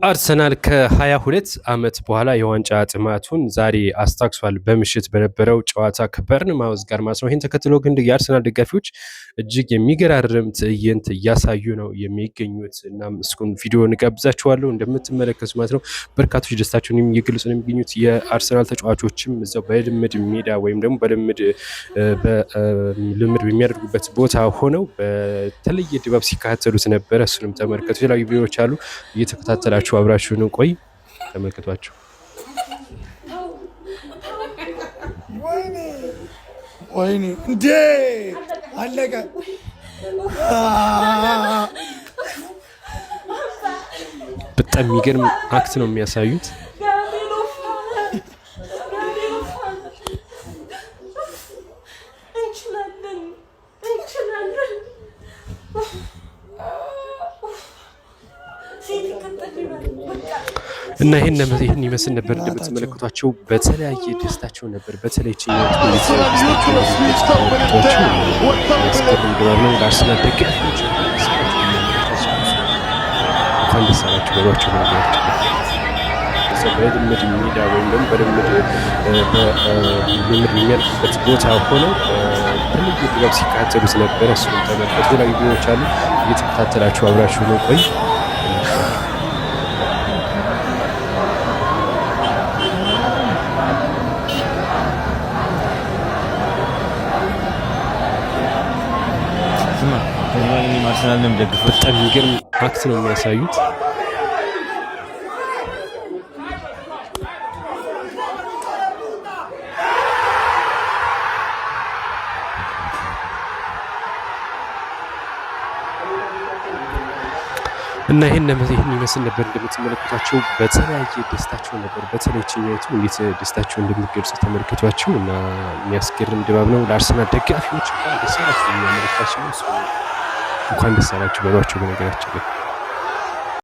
አርሰናል ከ22 ዓመት በኋላ የዋንጫ ጥማቱን ዛሬ አስታክሷል። በምሽት በነበረው ጨዋታ ከበርንማውዝ ጋር ማለት ነው። ይህን ተከትሎ ግን የአርሰናል ደጋፊዎች እጅግ የሚገራርም ትዕይንት እያሳዩ ነው የሚገኙት። እናም እስኩን ቪዲዮ እንጋብዛችኋለሁ እንደምትመለከቱ ማለት ነው። በርካቶች ደስታቸውን እየገለጹ ነው የሚገኙት። የአርሰናል ተጫዋቾችም እዛው በልምድ ሜዳ ወይም ደግሞ በልምድ በሚያደርጉበት ቦታ ሆነው በተለየ ድባብ ሲከታተሉት ነበረ። እሱንም ተመልከቱ። የተለያዩ ቪዲዮዎች አሉ እየተከታተላችሁ አብራችሁን ቆይ ተመልከቷቸው። ወይኔ እንዴ አለቀ። በጣም የሚገርም አክት ነው የሚያሳዩት። እና ይህን ይመስል ነበር። እንደምትመለከቷቸው በተለያየ ደስታቸው ነበር። በተለይ ለአርሰናል ደጋፊዎች እንኳን ደስ አላችሁ በሏቸው። በልምድ ሜዳ ወይም ደግሞ በልምድ የሚያደርጉበት ቦታ ሆነው በልዩ ድባብ ሲካተሉት ነበረ። እሱም ተመልከቱ። የተለያዩ ቪዲዮዎች አሉ እየተከታተላችሁ አብራችሁ ነው ቆይ በጣም የሚገርም አክት ነው የሚያሳዩት። እና ይህን ይመስል ነበር። እንደምትመለከቷቸው በተለያየ ደስታቸው ነበር። በተለይ ችኛቱ እንዴት ደስታቸው እንደሚገልጹ ተመልክቷቸው እና የሚያስገርም ድባብ ነው። ለአርሰናል ደጋፊዎች እንኳን ደስ አላችሁ የሚያመለክታቸው እንኳን ደስ አላችሁ በሏቸው። በነገራችን ላይ